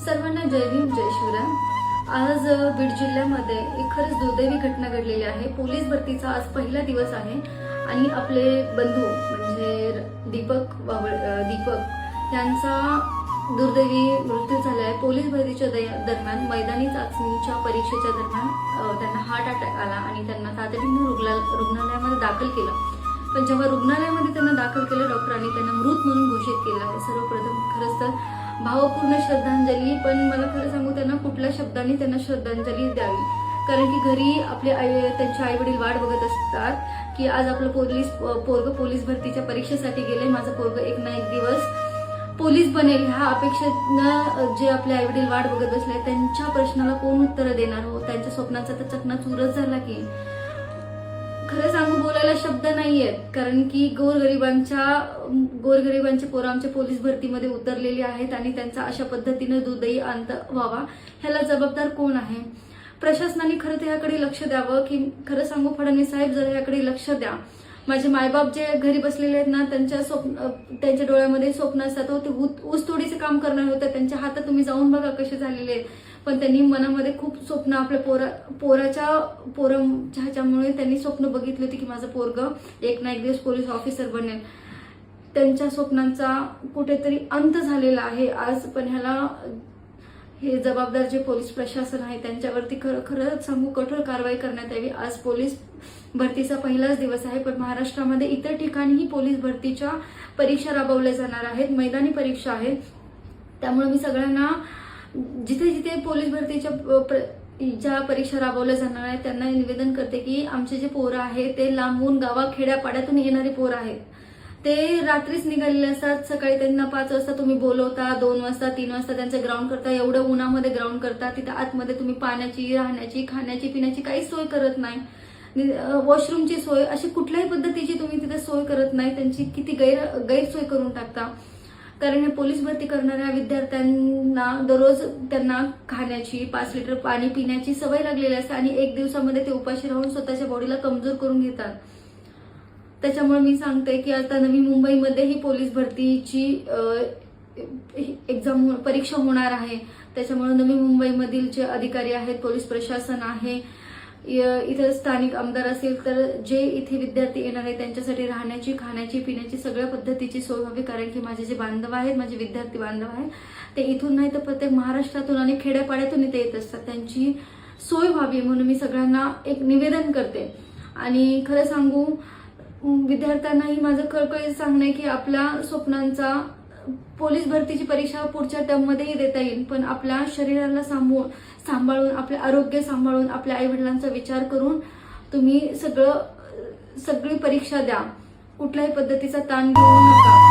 सर्वांना जय भीम जय शिवराय। आज बीड जिल्ह्यामध्ये एक खरंच दुर्दैवी घटना घडलेली आहे। पोलीस भरतीचा आज पहिला दिवस आहे आणि आपले बंधू म्हणजे दीपक यांचा दुर्दैवी मृत्यू झाला आहे। पोलीस भरतीच्या दरम्यान मैदानी चाचणीच्या परीक्षेच्या दरम्यान त्यांना हार्ट अटॅक आला आणि त्यांना तातडीने रुग्णालयामध्ये दाखल केलं। पण जेव्हा रुग्णालयामध्ये त्यांना दाखल केलं, डॉक्टरांनी त्यांना मृत म्हणून घोषित केलं आहे। सर्वप्रथम खरंच तर भावपूर्ण श्रद्धांजली, पण मला खरं सांगू त्यांना कुठल्या शब्दांनी त्यांना श्रद्धांजली द्यावी, कारण की घरी आपले त्यांचे आई वडील वाट बघत असतात की आज आपलं पोरग पोलीस भरतीच्या परीक्षेसाठी गेले, माझं पोरग एक ना एक दिवस पोलीस बनेल ह्या अपेक्षेनं जे आपले आई वडील वाट बघत बसले, त्यांच्या प्रश्नाला कोण उत्तर देणार हो। त्यांच्या स्वप्नाचा तर चकनाचूरच झाला की खरं सांगू बोलायला शब्द नाहीयेत, कारण की गोरगरिबांचे पोरं आमच्या पोलीस भरतीमध्ये उतरलेली आहेत आणि त्यांचा अशा पद्धतीने दुर्दैवी अंत व्हावा ह्याला जबाबदार कोण आहे। प्रशासनाने खरं तर याकडे लक्ष द्यावं की खरं सांगू फडणवीस साहेब जरा याकडे लक्ष द्या। माझे मायबाप जे घरी बसलेले आहेत ना, त्यांच्या डोळ्यामध्ये स्वप्न असतात हो, ते ऊसतोडीचे काम करणार होते, त्यांच्या हातात तुम्ही जाऊन बघा कसे झालेले आहेत, पण त्यांनी मनामध्ये खूप स्वप्न आपल्या पोराच्या ह्याच्यामुळे त्यांनी स्वप्न बघितले होते की माझं पोरग एक ना एक दिवस पोलीस ऑफिसर बनेल। त्यांच्या स्वप्नांचा कुठेतरी अंत झालेला आहे आज, पण ह्याला हे जबाबदार जे पोलीस प्रशासन आहे त्यांच्यावरती खरंच सांगू कठोर कारवाई करण्यात यावी। आज पोलीस भरतीचा पहिलाच दिवस आहे, पण महाराष्ट्रामध्ये इतर ठिकाणीही पोलीस भरतीच्या परीक्षा राबवल्या जाणार आहेत, मैदानी परीक्षा आहेत। त्यामुळे मी सगळ्यांना जिथे जिथे पोलीस भरतीच्या ज्या परीक्षा राबवल्या जाणार आहेत त्यांना निवेदन करते की आमचे जे पोरं आहेत ते लांबून गावा खेड्यापाड्यातून येणारे पोरं आहेत, ते रात्रीच निघालेले असतात, सकाळी त्यांना 5 वाजता तुम्ही बोलवता, 2 वाजता 3 वाजता त्यांचं ग्राउंड करता, एवढं उन्हामध्ये ग्राउंड करता, तिथे आतमध्ये तुम्ही पाण्याची, राहण्याची, खाण्याची, पिण्याची काही सोय करत नाही, वॉशरूमची सोय अशी कुठल्याही पद्धतीची तुम्ही तिथे सोय करत नाही, त्यांची किती गैरसोय करून टाकता। कारण हे पोलीस भरती करणाऱ्या विद्यार्थ्यांना दररोज त्यांना खाण्याची 5 लिटर पाणी पिण्याची सवय लागलेली असते आणि एक दिवसामध्ये ते उपाशी राहून स्वतःच्या बॉडीला कमजोर करून घेतात। त्याच्यामुळे मी सांगते की आता नवी मुंबईमध्ये ही पोलीस भरतीची परीक्षा होणार आहे। त्याच्यामुळे नवी मुंबईमधील जे अधिकारी आहेत, पोलीस प्रशासन आहे, इथे स्थानिक आमदार असेल तर जे इथे विद्यार्थी येणार आहेत त्यांच्यासाठी राहण्याची, खाण्याची, पिण्याची सगळ्या पद्धतीची सोय व्हावी, कारण की माझे जे बांधव आहेत, माझे विद्यार्थी बांधव आहेत, ते इथून नाही तर प्रत्येक महाराष्ट्रातून आणि खेड्यापाड्यातून इथे येत असतात, त्यांची सोय व्हावी म्हणून मी सगळ्यांना एक निवेदन करते। आणि खरं सांगू विद्यार्थ्यांनाही माझं कळकळीत सांगणं आहे की आपल्या स्वप्नांचा पोलीस भरतीची परीक्षा पुढच्या टर्ममध्येही देता येईल, पण आपल्या शरीराला सांभाळून आपले आरोग्य सांभाळून आपल्या आई वडिलांचा विचार करून तुम्ही सगळी परीक्षा द्या, कुठल्याही पद्धतीचा ताण घेऊ नका।